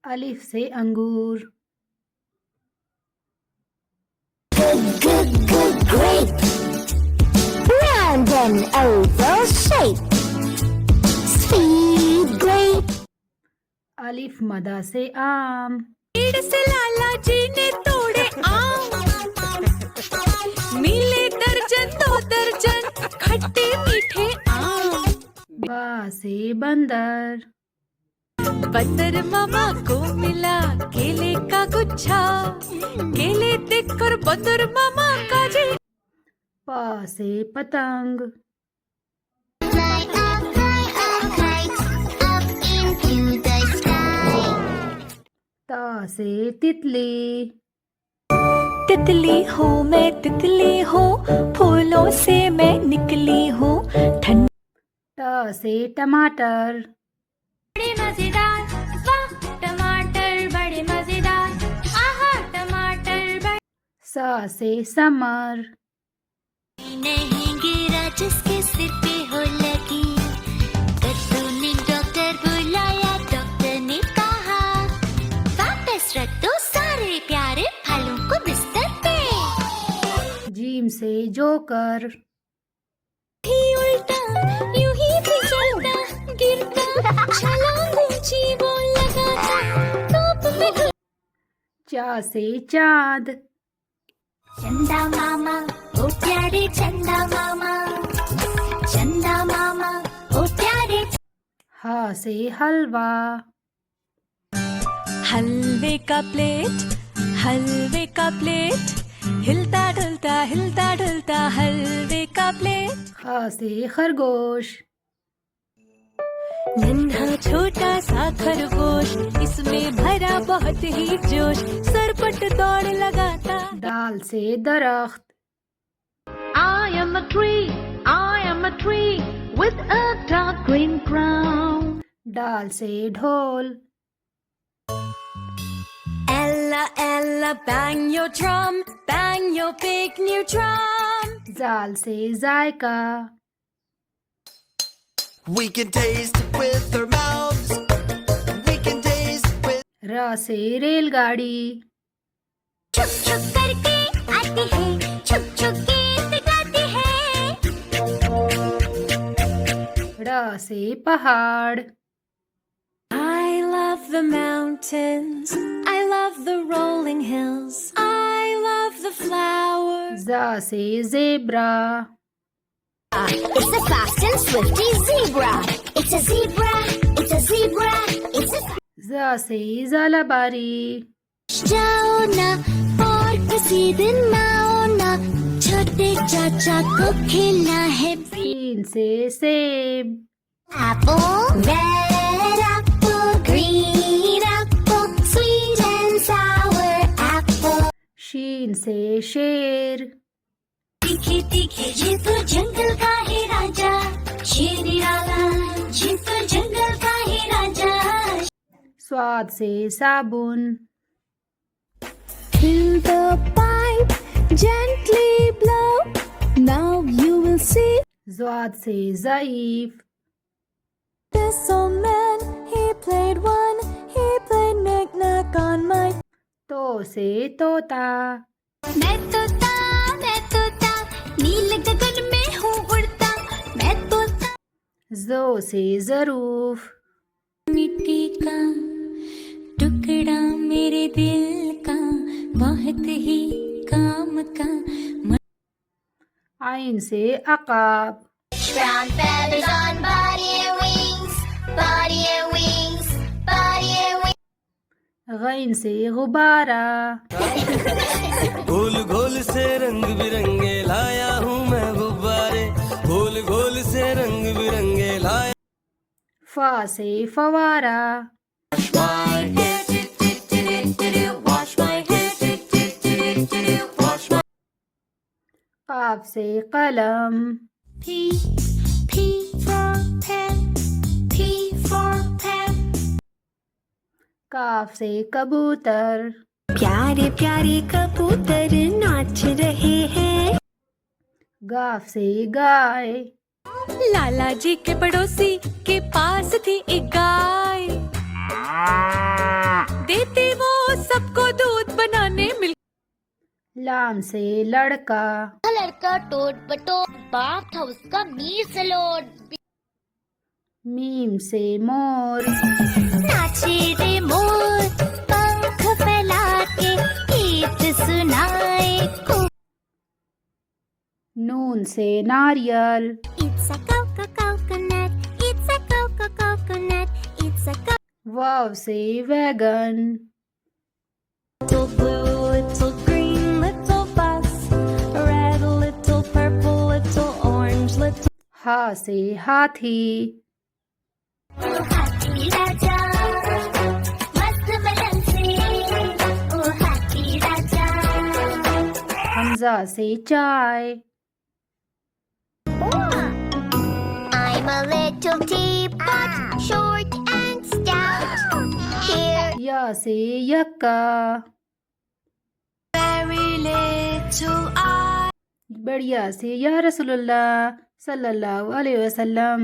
अलिफ से अंगूर। Good grape. Round and oval shape. Sweet grape. अलिफ मदा से आम। पेड़ से लाला जी ने तोड़े आम, मिले दर्जन दो दर्जन खट्टे मीठे आम। बा से बंदर। बंदर मामा को मिला केले का गुच्छा, केले देखकर बंदर मामा का जी। पा से पतंग। Fly up kite, up into the sky. ता से तितली। तितली हूँ मैं तितली हूँ, फूलों से मैं निकली हूँ। ठंड टा से टमाटर। बड़े मजेदार, वाह टमाटर बड़े मजेदार, आहा टमाटर बड़े। सा से समर। नहीं गिरा जिसके सिर पे हो लगी, कद्दू ने डॉक्टर बुलाया, डॉक्टर ने कहा वापस रख दो सारे प्यारे फलों को बिस्तर पे। जीम से जोकर। ही उल्टा यूं ही फिसलता गिरता, छलांग ऊंची वो लगाता, टॉप में। चा से चांद। चंदा मामा ओ प्यारे चंदा मामा, चंदा मामा ओ प्यारे। हा से हलवा। हलवे का प्लेट, हलवे का प्लेट, हिलता ढुलता हलवे का प्लेट। खा से खरगोश। नन्हा छोटा सा खरगोश, इसमें भरा बहुत ही जोश, सरपट दौड़ लगाता। दाल से दरख्त। I am a tree with a dark green crown. डाल से ढोल। Ella, Ella, bang your drum, bang your big new drum. जाल से जायका। We can taste it with our mouths. We can taste with. रा से रेलगाड़ी। छुक छुक करके आती है, छुक छुक गीत गाती है। रा से पहाड़। I love the mountains, I love the rolling hills, I love the flowers. जा से zebra. It's a fast and swifty zebra. It's a zebra. It's a zebra. It's a. जा से ज़ालाबारी। जाओ ना और किसी दिन आओ ना, छोटे चाचा को खेलना है। सीन से सेब। Apple, red apple, green apple, sweet and sour apple. शीन से शेर। तीखे तीखे ये तो जंगल का है राजा, शेर निराला ये तो जंगल का है राजा। स्वाद से साबुन। Fill the pipe, gently blow, now you will see. ज़्वाद से ज़ईफ। This old man, he played knick-knack on my. तो से तोता। मैं तोता नील गगन में हूँ उड़ता, मैं तोता। ज़ो से ज़रूफ। मिट्टी का टुकड़ा मेरे दिल का, बहुत ही काम का। आइन से अकाब। Brown feathers on body and wings, body and wings, body and wings. गैन से गुब्बारा। घोल घोल से रंग बिरंगे लाया हूँ मैं गुब्बारे, घोल घोल से रंग बिरंगे लाया। फा से फवारा। काफ से कलम। P for pen, P for pen. काफ से कबूतर, प्यारे प्यारे कबूतर नाच रहे हैं। गाफ से गाय, लाला जी के पड़ोसी के पास थी एक गाय, देती वो सबको दूध बनाने मिल। लाम से लड़का, लड़का टोट बटोर, बाप था उसका मीर से लोट। मीम से मोर, नाचे रे मोर पंख फैला के गीत सुनाए। नून से नारियल, It's a coconut, it's a coconut, it's a वाव से wagon, Little blue, little green, little bus, red, little purple, little orange, little. हा से हाथी, हाथी राजा मस्त बदन से, ओ हाथी राजा। हमजा से चाय, I'm a little teapot, short and stout. Here, या से यक्का, Very little I. बढ़िया से या रसूलुल्लाह सल्लल्लाहु अलैहि वसल्लम।